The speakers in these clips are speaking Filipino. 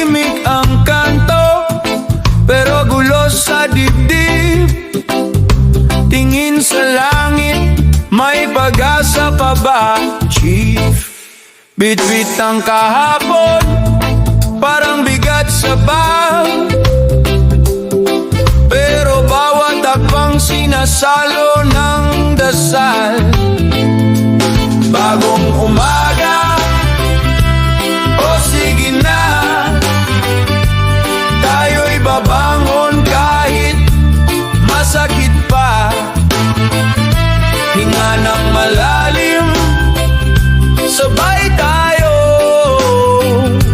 tahimik ang kanto, pero gulo sa dibdib. Tingin sa langit, may pag-asa pa ba, Chief? Bitbit ang kahapon, parang bigat sa bag, pero bawat akbang sinasalo ng dasal. Bagong umaga, o sige na, tayo'y babangon kahit masakit pa. Hinga ng malalim, sabay tayo,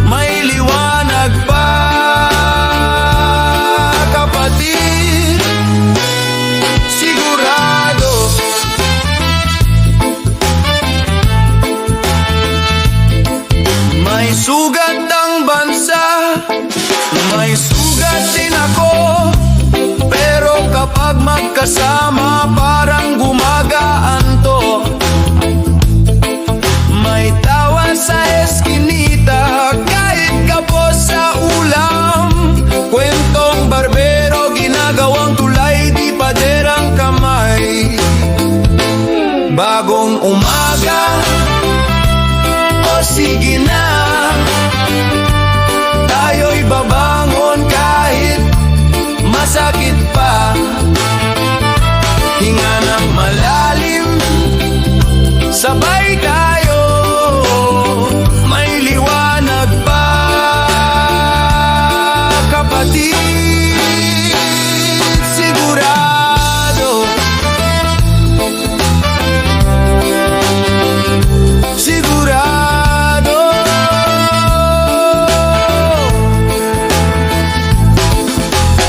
may liwanag pa, kapatid. Sigurado may sugat ang bansa, may sugat din ako, pero kapag magkasama parang gumagaan to. May tawa sa eskinita, kahit kapos sa ulam, kwentong barbero, ginagawang tulay, di paderang kamay. Bagong umaga, o sige na, tayo'y babangon kahit masakit pa. Hinga ng malalim, sabay tayo, may liwanag pa, kapatid. Sigurado, sigurado.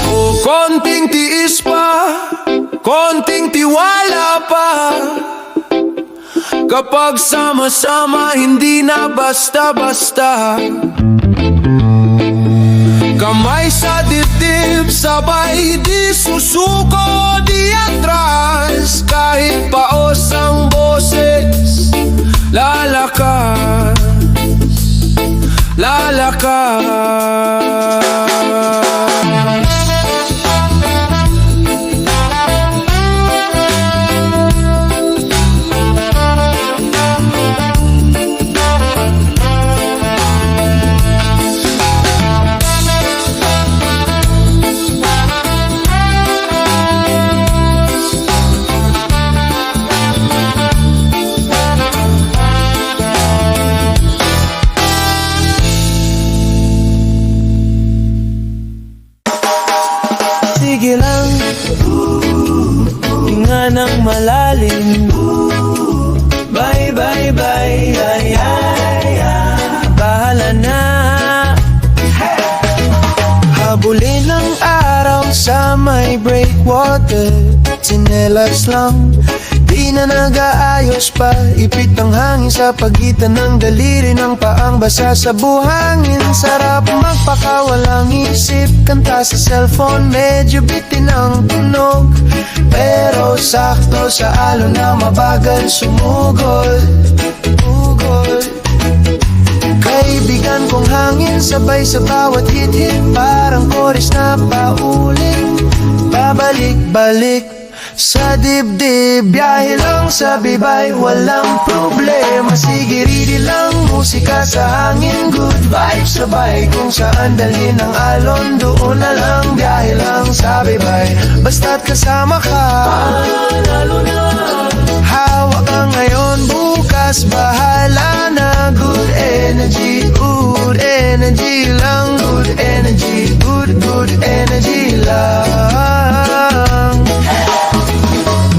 O konting tiis pa, konting tiwala pa, kapag sama-sama hindi na basta-basta. Kamay sa dibdib, sabay di susuko, di atras. Kahit paos ang boses, lalakas, lalakas. Sige lang, hinga ng malalim. Bye, bye, bye, ay, ay, ay. Bahala na. Habulin ang araw sa may breakwater. Tsinelas lang, di na nag-aayos pa. Ipit ang hangin sa pagitan ng daliri ng paang basa sa buhangin. Sarap magpakawalang isip, kanta sa cellphone, medyo bitin ang tunog, pero sakto sa alon na mabagal sumugod. Kaibigan kong hangin, sabay sa bawat hit-hit, parang chorus na pauling, babalik-balik sa dibdib. Biyahe lang sa bibay, walang problema. Sige, ready lang, musika sa hangin, good vibes. Sabay kung saan dalhin ang alon, doon na lang. Biyahe lang sa bibay, basta't kasama ka. Panalo na. Hawak ka ngayon, bukas bahala na. Good energy lang. Good energy, good energy lang.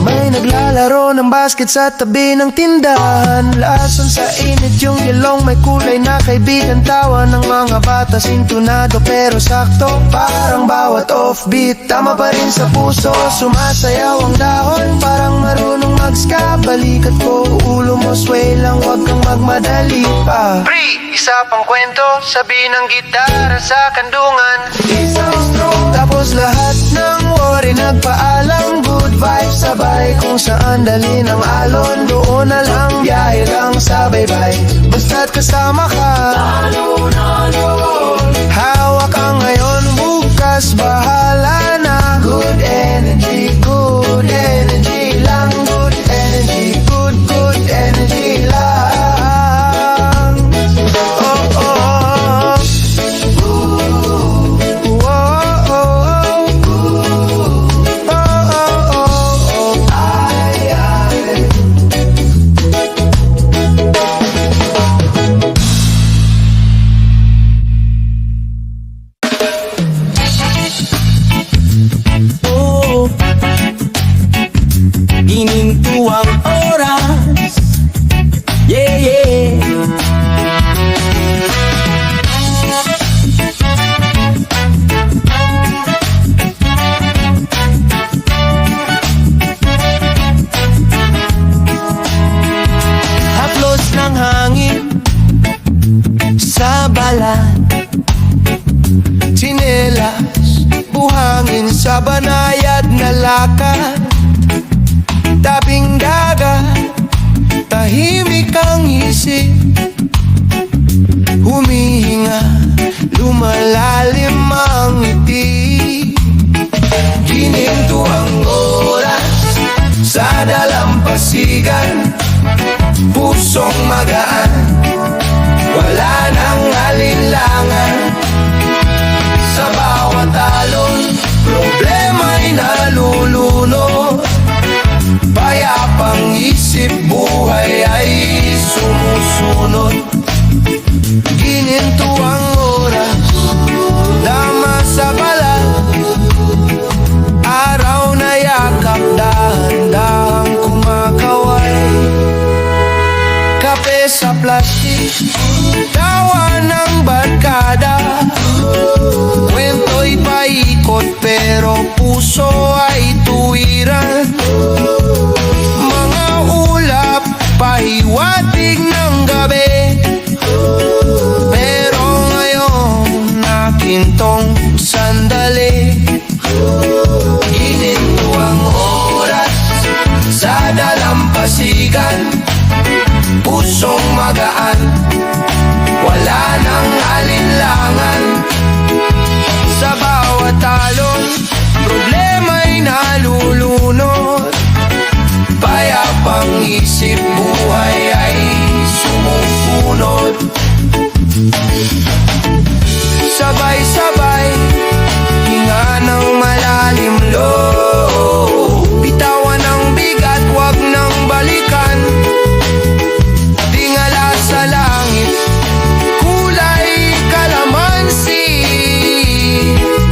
May naglalaro ng basket sa tabi ng tindahan. Lason sa init yung yelong, may kulay na kaibigan. Tawa ng mga bata, sintunado pero sakto. Parang bawat offbeat, tama pa rin sa puso. Sumasayaw ang dahon, parang marunong mag-ska. Balikat ko, ulo mo sway lang, wag kang magmadali pa. Pre, isa pang kwento, sabi ng gitara sa kandungan. Isang stroke, tapos lahat ng worry nagpaalam. Good vibes, sabay kung saan dalhin ang alon, doon na lang. Biyahe lang sa baybay, basta't kasama ka. Lalo na lakad, tabing dagat, tahimik ang isip, humihinga, lumalalim ang ngiti. Gininto ang oras sa dalampasigan, pusong magaan, wala nang alinlangan. Sa bawat alon, problema'y nalulunod, payapang isip, buhay ay sumusunod. Gininto ang oras, dama sa balat, araw na yakap, dahan-dahang kumakaway. Kape sa plastik, tawa ng barkada, kwento'y paikot pero puso ay tuwiran. Mga ulap, pahiwatig ng gabi, pero ngayon nakintong sandali. Gininto ang oras sa dalampasigan, pusong magaan, wala nang alinlangan. Sa bawat talon, problema'y nalulunod, payapang isip, buhay ay sumusunod. Sabay-sabay, hinga ng malalim loob, bitawan ang bigat, wag nang balikan. Tingala sa langit, kulay kalamansi,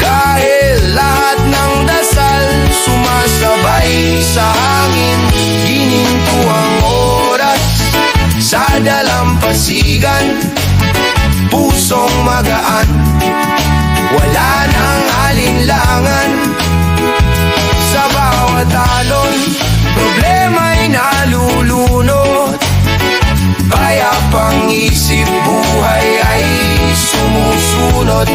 kahit lahat ng dasal sumasabay sa hangin. Gininto ang oras sa dalampasigan, pusong magaan, wala nang alinlangan. Sa bawat alon, problema'y nalulunod, payapang isip, buhay ay sumusunod.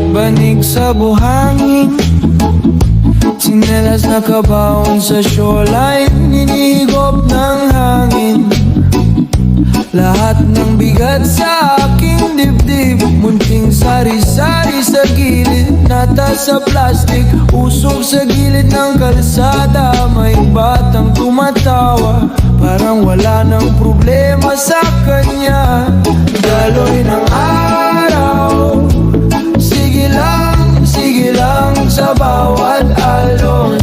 Banig sa buhangin, sinelas nakabaon sa shoreline, ninihigop ng hangin. Lahat ng bigat sa aking dibdib, munting sari-sari sa gilid, nata sa plastic, usok sa gilid ng kalsada. May batang tumatawa, parang wala ng problema sa kanya. Daloy ng araw, sige lang sa bawat alon,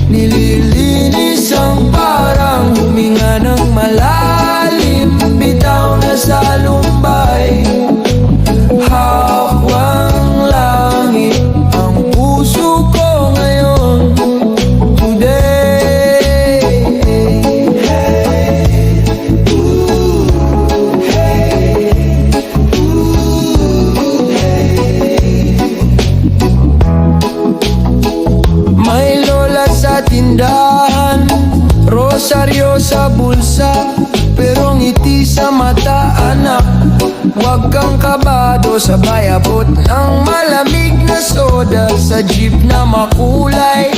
nililinis ang parang huminga ng malalim, bitaw na sa lumbay. Hakwang langit ang puso ko ngayon, today. May lola sa tindahan, rosaryo sa bulsa, pero ngiti sa mata, anak. Huwag kang kabado, sabay abot ng malamig na soda sa jeep na makulay.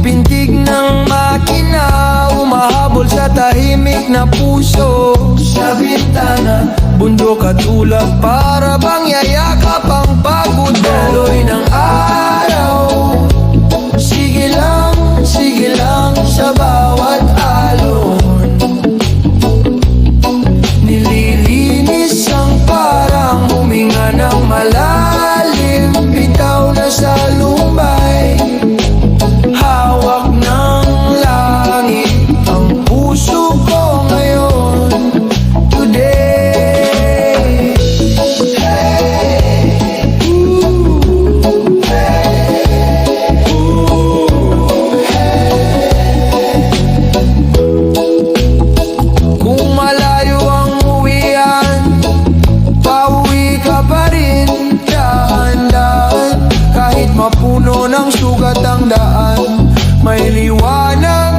Pintig ng makina, umahabol sa tahimik na puso. Sa bintana, bundok at ulap, para bang yayakap ang pagod. Daloy ng araw, sige lang sa bawat alon, nililinis ang parang huminga ng malalim, bitaw na sa lumbay. Hawak ng langit puno ng sugat ang daan. May liwanag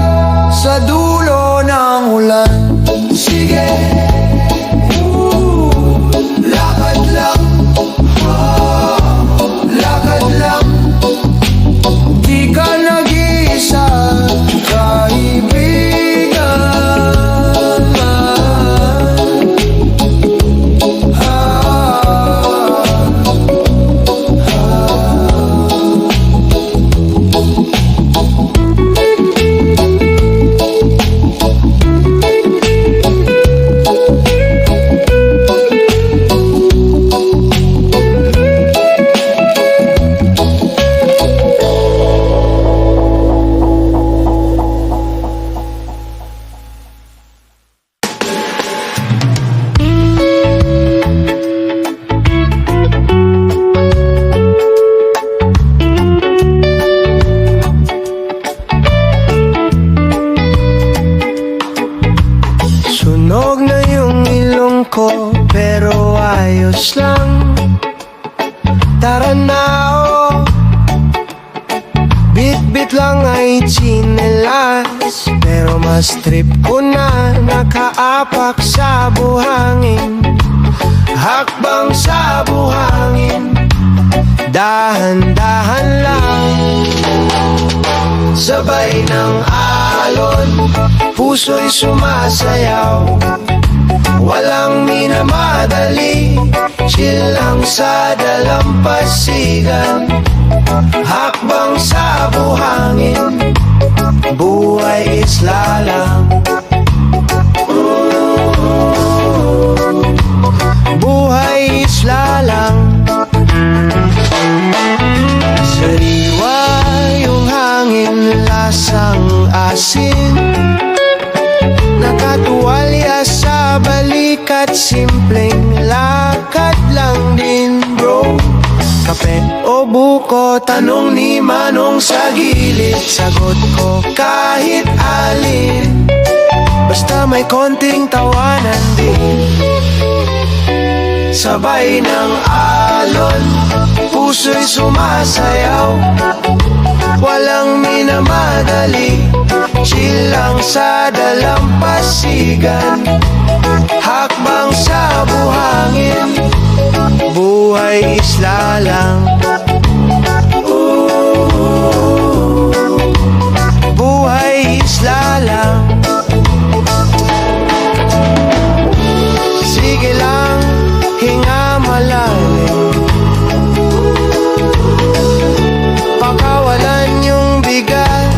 sa dulo ng ulan. Sige, lakad lang, lakad lang. Di ka nag-iisa, kaibigan. Sunog na yung ilong ko, pero ayos lang. Tara na, oh. Bit-bit lang ay tsinelas, pero mas trip ko na nakaapak sa buhangin. Hakbang sa buhangin, dahan-dahan lang. Sabay ng alon, puso'y sumasayaw. Walang minamadali, chill lang sa dalampasigan. Hakbang sa buhangin, buhay isla lang. Buhay isla lang. Sariwa yung hangin, lasang asin. Nakatuwalya sa balikat, simpleng lakad lang din, bro. Kape o buko, tanong ni Manong sa gilid. Sagot ko kahit alin, basta may konting tawanan din. Sabay ng alon, puso'y sumasayaw. Walang minamadali, chill lang sa dalampasigan. Hakbang sa buhangin, buhay isla lang. Buhay isla lang. Sige lang, hinga malalim. Pakawalan yung bigat,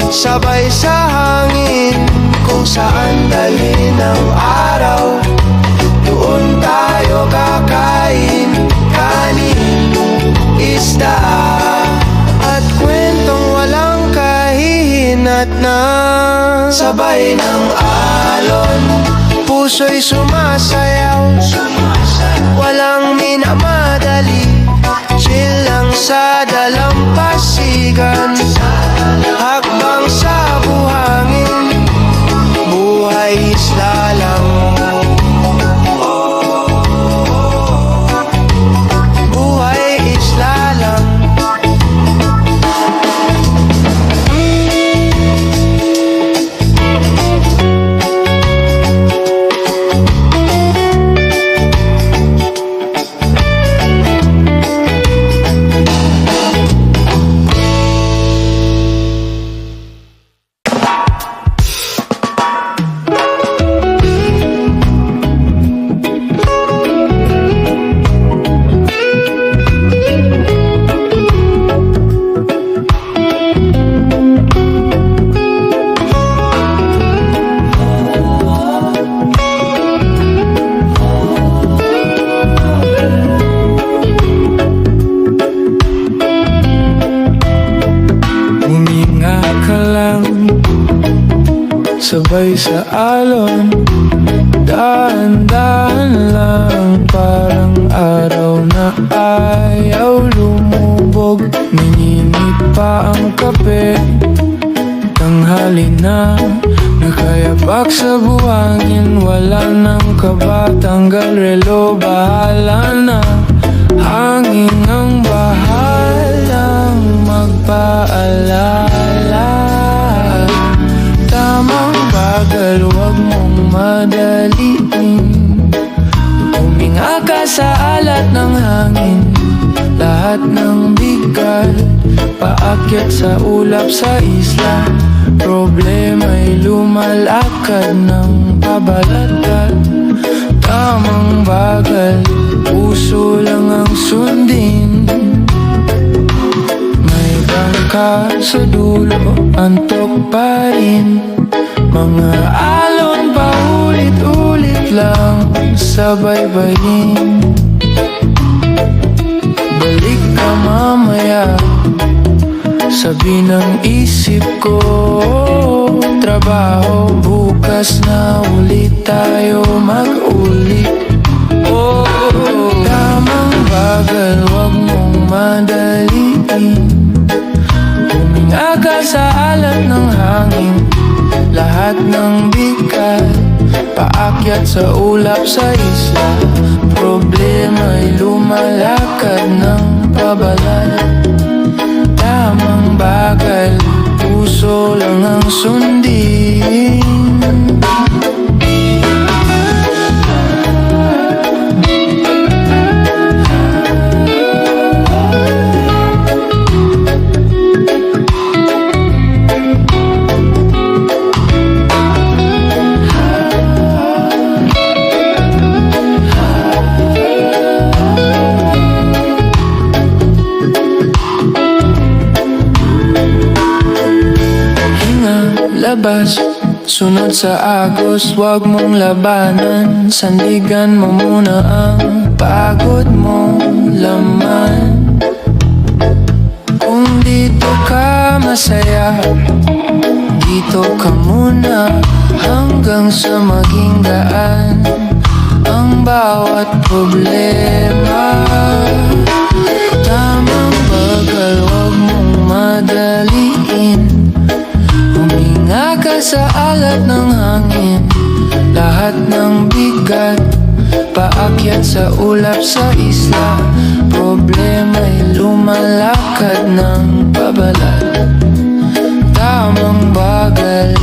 sabay sa hangin. Kung saan dalhin ang araw, doon tayo kakain. Kanin, isda, at kwentong walang kahihinat na. Sabay ng alon, puso'y sumasayaw. Walang minamadali, chill lang sa dalampasigan. Hakbang sa buhangin, buhay isla lang. Buhay isla lang. Sabay sa alon, dahan-dahan lang. Parang araw na ayaw lumubog. Naninit pa ang kape, tanghali na. Nakayapak sa buhangin, wala nang kaba. Tanggal relo, bahala na. Hangin ang bahala paakyat sa ulap sa isla. Problema'y lumalakad ng pabalatad. Tamang bagal, puso lang ang sundin. May bangka sa dulo, antok pa rin. Mga alon pa ulit-ulit lang sa baybayin. Balik ka mamaya, sabi ng isip ko. Trabaho, bukas na ulit tayo mag-ulit. Oh, tamang bagal, wag mong madaliin. Huminga ka sa alat ng hangin, lahat ng bigat paakyat sa ulap sa isla. Problema'y lumalakad ng pabalat. Tamang bagal, puso lang ang sundin. Labas, sunod sa agos, wag mong labanan. Sandigan mo muna ang pagod mong laman. Kung dito ka masaya, dito ka muna hanggang sa maging gaan ang bawat problema. Tamang bagal, wag mong madaliin. Huminga ka sa alat ng hangin, lahat ng bigat paakyat sa ulap sa isla. Problema'y lumalakad ng pabalat. Tamang bagal.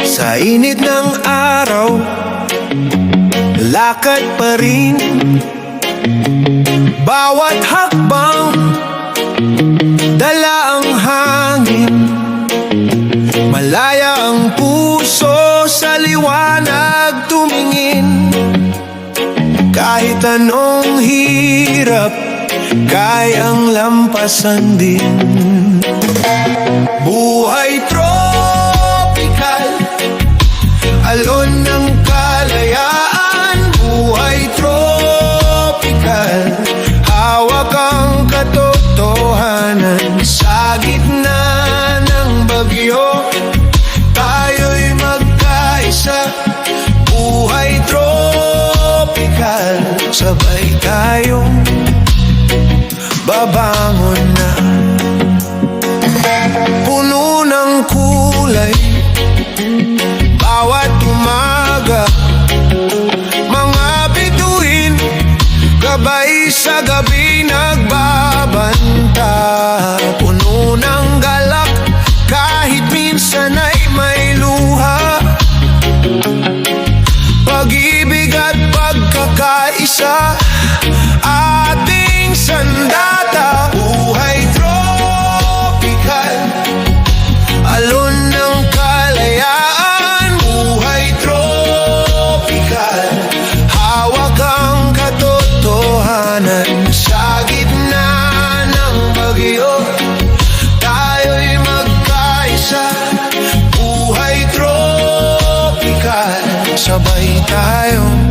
Sa init ng araw, lakad pa rin. Bawat hakbang, dala ang hangin. Malaya ang puso sa liwanag tumingin. Kahit anong hirap, kayang lampasan din. Buhay tropical, alon ng kalayaan. Buhay tropical, hawak ang katotohanan. Sa gitna ng bagyo, tayo'y magkaisa. Buhay tropical, sabay tayong babangon na. Puno ng kulay, bawat umaga. Mga bituin, gabay sa gabi nagbabanta. Puno ng galak, kahit minsan ay may luha. Pag-ibig at pagkakaisa, ating sandata. Buhay tropical, alon ng kalayaan. Buhay tropical, hawak ang katotohanan. Sa gitna ng bagyo, tayo'y magkaisa. Buhay tropical, sabay tayong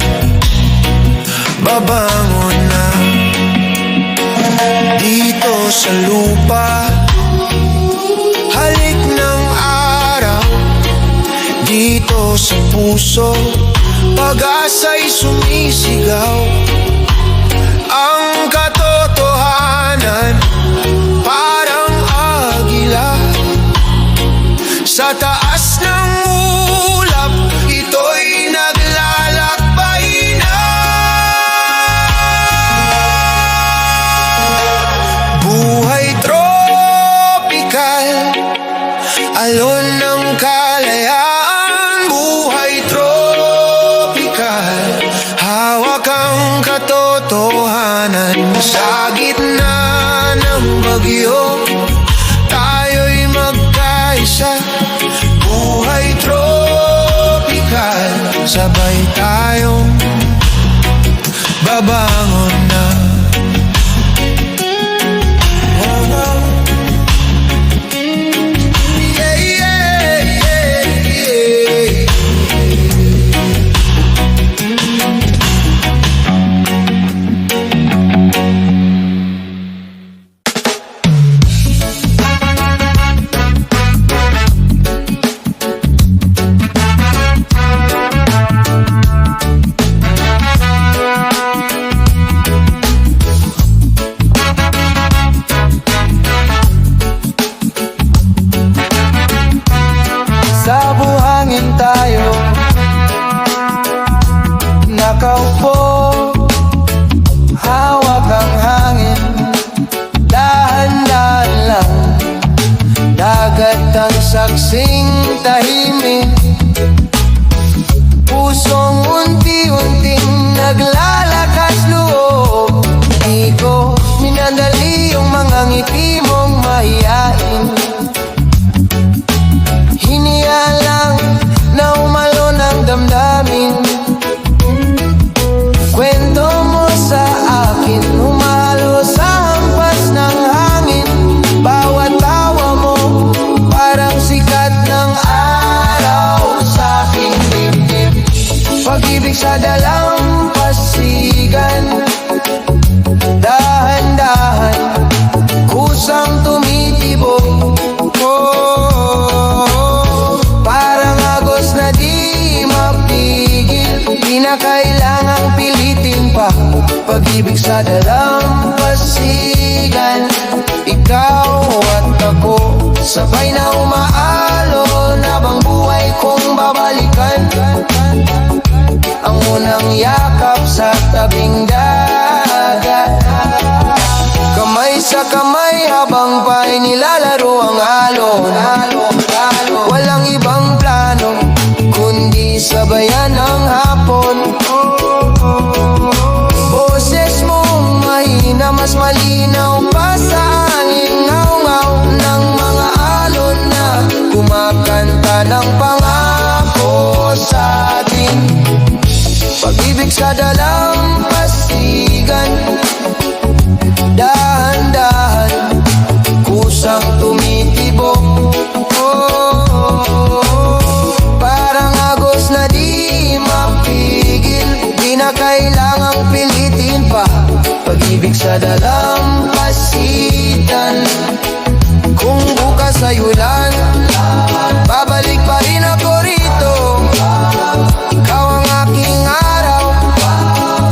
babangon na. Dito sa lupa. Halik ng araw dito sa puso, pag-asa'y sumisigaw. Ang katotohanan parang agila sa taas ng ulap, ito'y naglalakbay na. Buhay tropikal, alon ng kalayaan. Buhay tropikal, hawak ang katotohanan. Sa gitna ng bagyo, tayo'y magkaisa. Buhay tropikal, sabay tayong babangon na. Yeah, yeah, yeah, yeah. Sa buhangin tayo nakaupo, hawak ang hangin, dahan-dahan lang. Dagat ang saksing tahimik, pusong unti-unting naglalakas loob. Di ko minadali yung mga ngiti mong mahiyain. Hiniyalang na umalo ng damdamin. Kwento mo sa akin, umalo sa hampas ng hangin. Bawat tawa mo, parang sikat ng araw sa aking dibdib. Pag-ibig sa dalampasigan, dahan-dahan, kusang tumitibok. Parang agos na di mapigil, di na kailangang pilitin pa. Pag-ibig sa dalampasigan, ikaw at ako, sabay na umaalon. Habang buhay kong babalikan, ang unang yakap sa tabing dagat. Kamay sa kamay habang pa'y nilalaro ang alon. Walang ibang plano kundi sabayan ang hapon. Boses mong mahina, mas malinaw pa sa alingaw-ngaw ng mga alon na kumakanta ng pangako sa atin. Pag-ibig sa dalampasigan, dahan-dahan, kusang tumitibok. Parang agos na di mapigil, di na kailangang pilitin pa. Pag-ibig sa dalampasigan, kung bukas ay ulan, babalik pa rin ako rito. Ikaw ang aking araw,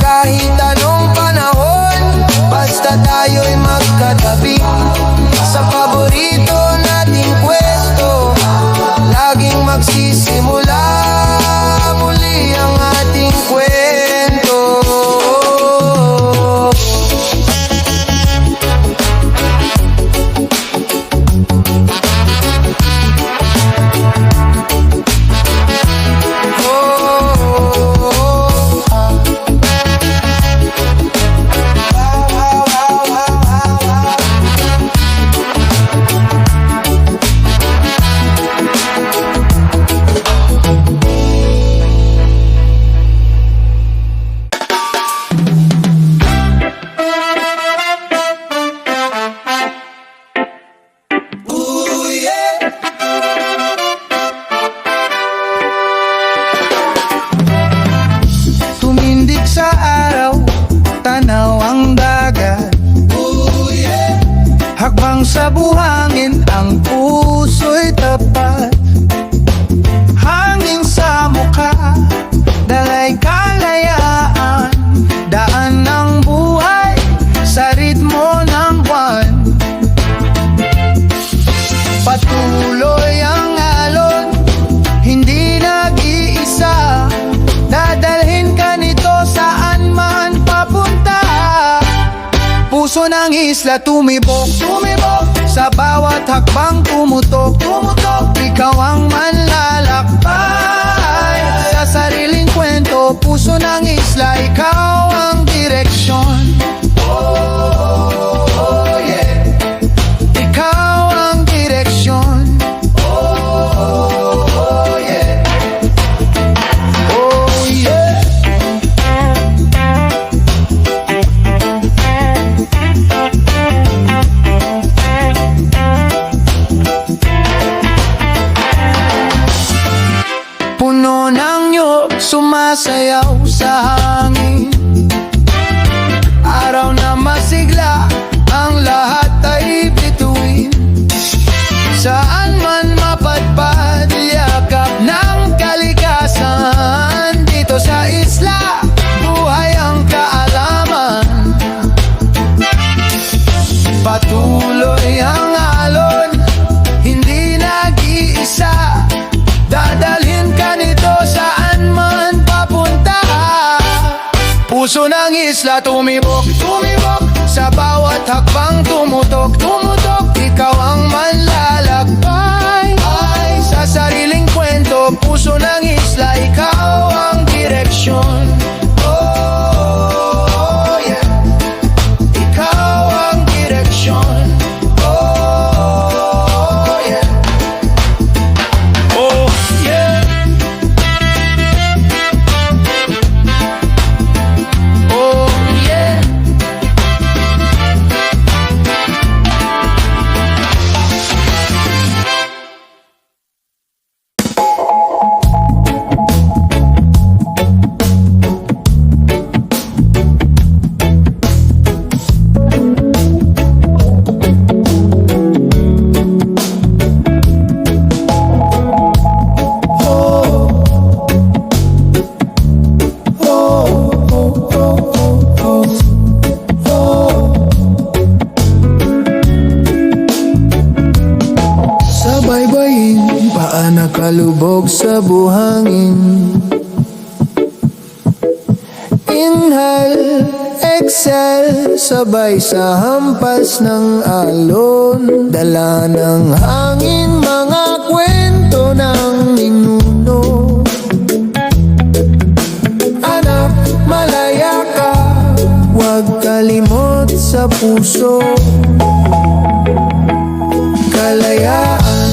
kahit anong panahon, basta tayo'y magkatabi. Sa paborito nating pwesto, laging magsisimula muli ang ating kwento. Tumindig sa araw, tanaw ang dagat. Hakbang sa buhangin, ang puso'y tapat. Hangin sa mukha, dalay kalayaan. Daan ng buhay sa ritmo ng buwan. Patuloy ang alon, hindi nag-iisa. Dadalhin ka nito saan man papunta. Puso ng isla tumibok, tumibok. Sa bawat hakbang tumutok, tumutok. Ikaw ang manlalakbay sa sariling kwento. Puso ng isla, ikaw ang direksyon. Oh, yeah. Ikaw ang direksyon. Oh, yeah. Oh, yeah. Puno ng niyog, sumasayaw sa hangin. Araw na masigla, ang lahat ay bituin. Saan man mapadpad, yakap ng kalikasan. Dito sa isla, buhay ang kaalaman. Patuloy ang alon, hindi nag-iisa. Dadalhin ka nito saan man papunta. Puso ng isla tumibok, tumibok. Sa bawat hakbang tumutok, tumutok. Ikaw ang manlalakbay ay sa sariling kwento. Puso ng isla, ikaw ang direksyon. Oh, yeah. Ikaw ang direksyon. Oh, yeah. Oh, yeah. Oh, yeah. Sa baybayin, paa nakalubog sa buhangin. Inhale, exhale, sabay sa hampas ng alon. Dala ng hangin, mga kwento ng ninuno. Anak, malaya ka, huwag kalimot sa puso. Kalayaan,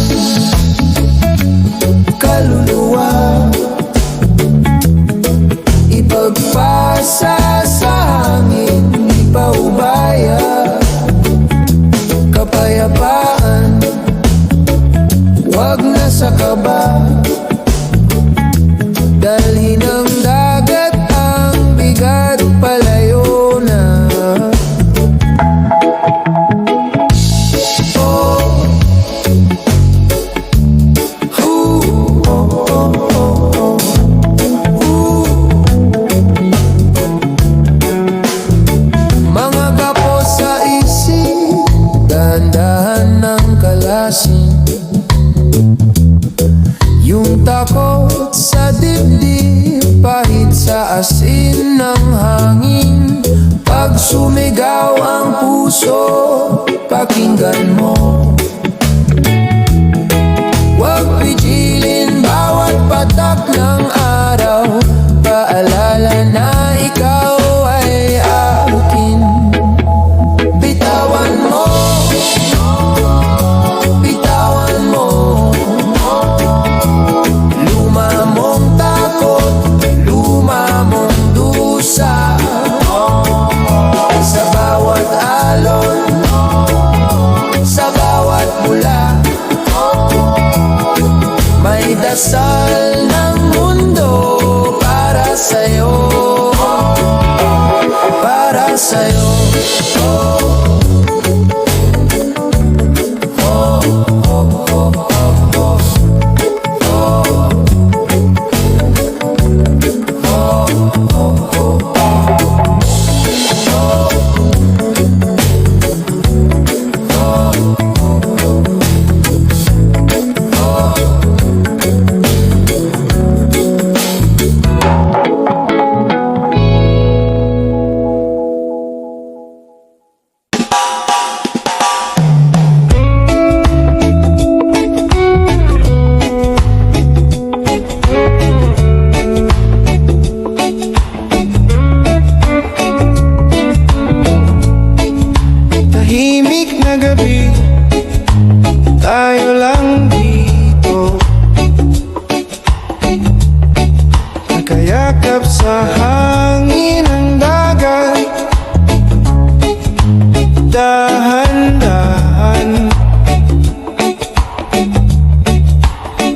kaluluwa, ipagpasa sa hangin, ipaubaya. Kapayapaan, huwag na sa kaba. Dalhin ng dagat ang bigat, palayo na. Mga kapos sa isip, dahan-dahan ng kalasin. Yung takot sa dibdib, pahit sa asin ng hangin. Pag sumigaw ang puso, pakinggan mo. Huwag pigilin bawat patak ng araw. Paalala na ikaw ay akin. Bitawan mo, bitawan mo. Luma mong takot, luma mong dusa. Sa bawat alon, sa tahimik na gabi, tayo lang dito, nakayakap sa hangin ng dagat, dahan-dahan.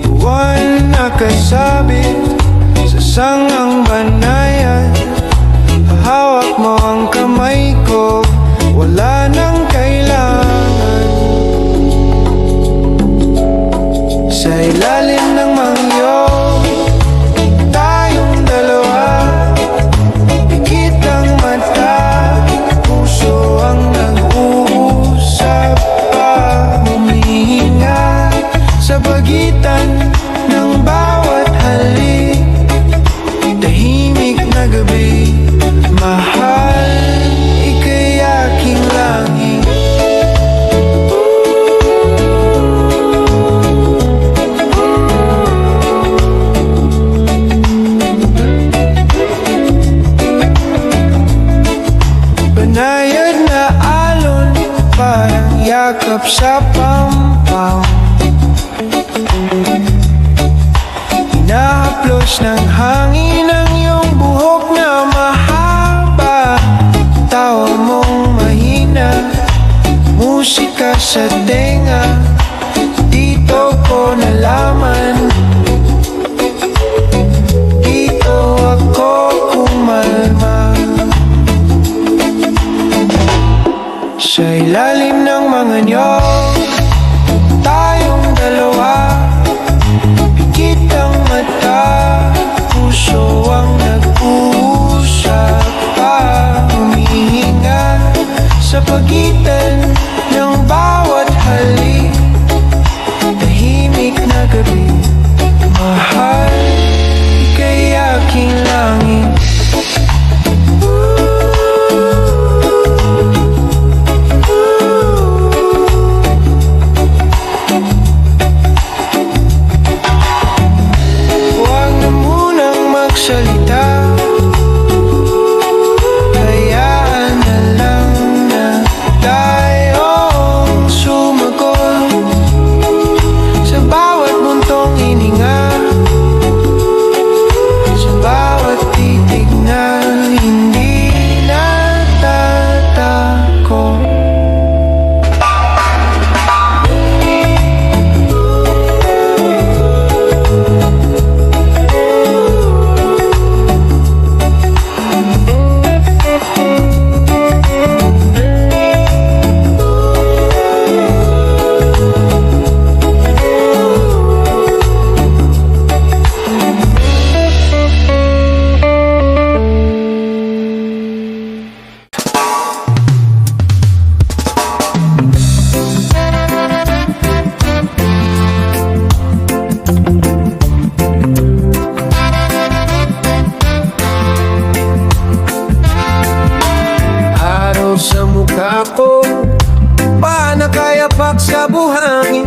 Buwan nakasabit sa sangang banayan, hawak mo ang kamay ko, wala nang kailangan. Sa ilalim ng mangyo, tayong dalawa, pikit ang mata, puso ang nag-uusap pa, humihinga sa pagitan ng bawat halik, tahimik na gabi, mahal, ika'y aking langit. Banayad na alon, parang yakap sa pampaw, hinahaplos ng hangin ang iyong buhok na mahaba, tawa mong mahina, musika sa tenga, dito ko nalaman, dito ako kumalma. Sa ilalim ng mga niyog, tayong dalawa, pikit ang mata, puso ang nag-uusap pa, humihinga sa pagitan ng bawat halik, tahimik na gabi, mahal, ika'y aking langit. Huwag na munang magsalita, hayaan na lang na tayong sumagot sa bawat buntong hininga, sa bawat titig na hindi natatakot. Araw sa mukha ko, panakayapak sa buhangin,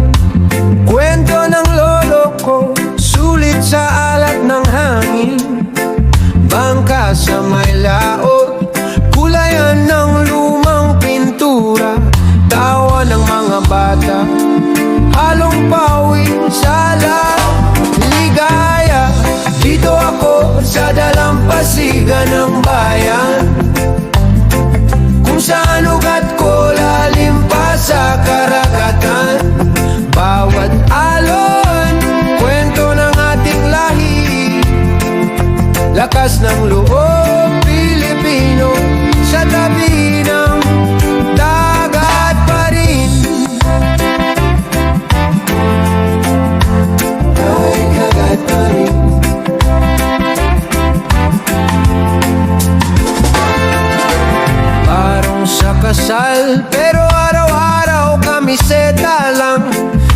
kwento ng lolo ko, sulit sa alat ng hangin, bangka sa may laot, kulayan ng lumang pintura, tawa ng mga bata, halong pawi sa ligaya. Dito ako sa dalampasigan ng bayan, kung saan ugat ko lalim pa sa karagatan, bawat alon, kwento ng ating lahi, lakas ng loob Pilipino, sa tabi ng dagat pa rin. Ay, kagat pa rin. Parang sa kasal, pero araw-araw kamiseta lang,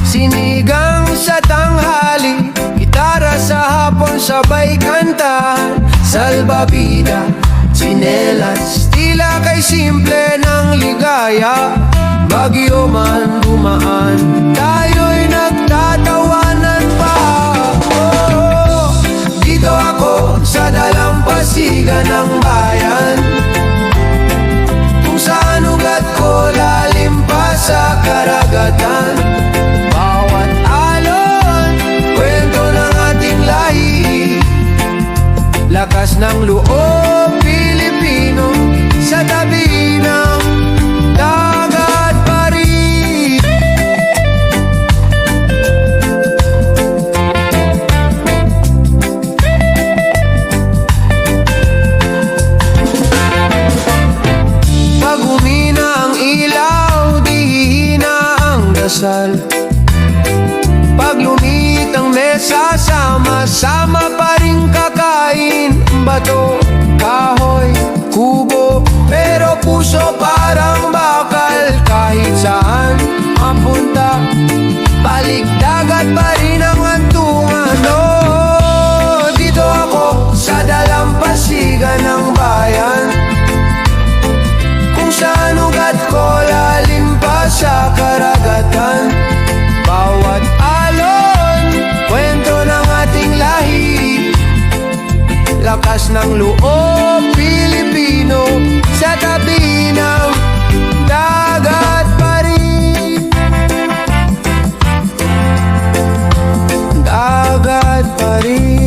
sinigang sa tanghali, gitara sa hapon sabay kantahan, salbabida, tsinelas, tila kay simple ng ligaya, bagyo man dumaan, tayo'y nagtatawanan pa. Oh, dito ako sa dalampasigan ng bayan, kung saan ugat ko lalim pa sa ng loob Pilipino sa tabi ng dagat pa rin. Pag humina ang ilaw, di hihina ang dasal. Pag lumit ang mesa, sama-sama pa rin kakain. Bato, kahoy, kubo, pero puso parang bakal. Kahit saan mapunta, balik dagat pa rin ang hantungan. Oh, dito ako sa dalampasigan ng bayan, kung saan ugat ko lalim pa sa karagatan. Bawat alon, kwento ng ating lahi, lakas ng loob Pilipino sa tabi ng dagat pa rin. Dagat pa rin.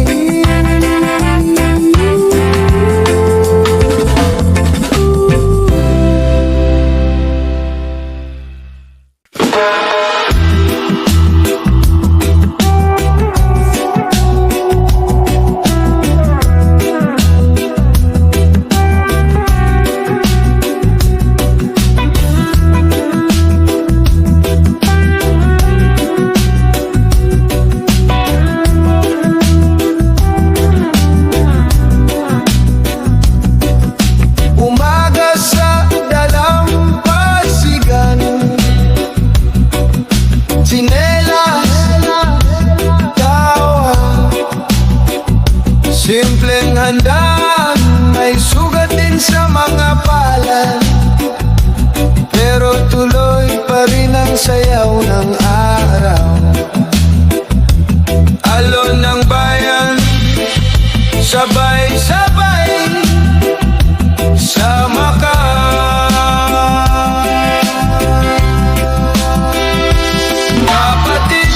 Simpleng handaan, may sugat din sa mga palad, pero tuloy pa rin ang sayaw ng araw. Alon ng bayan, sabay-sabay, sama ka. Kapatid,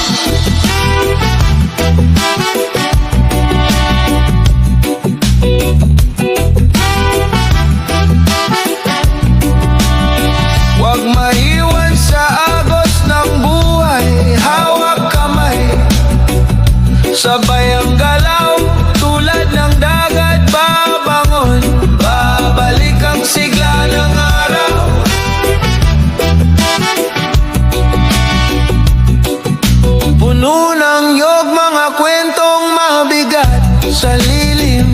huwag maiwan sa agos ng buhay. Hawak kamay, sabay ang galaw, tulad ng dagat babangon. Babalik ang sigla ng araw. Puno ng yog mga kwentong mabigat sa lilim.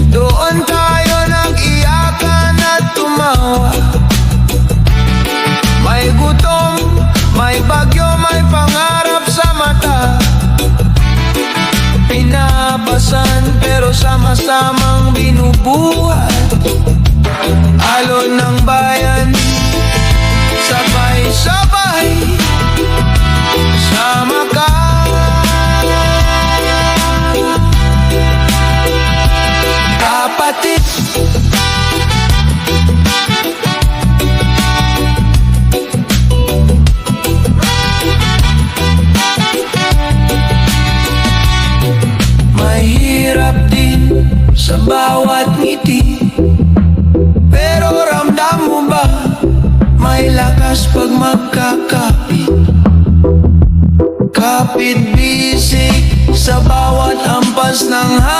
Doon tayo nag-iyakan at tumawa. May gutom, may bagyo, may pangarap sa mata. Pinapasan pero sama-samang binubuhat. Alon ng bayan, sabay-sabay, sama ka. Kapatid, mahirap din sa bawat ngiti, pero ramdam mo ba may lakas pag magkakapit? Kapit bisig sa bawat hampas ng hangin.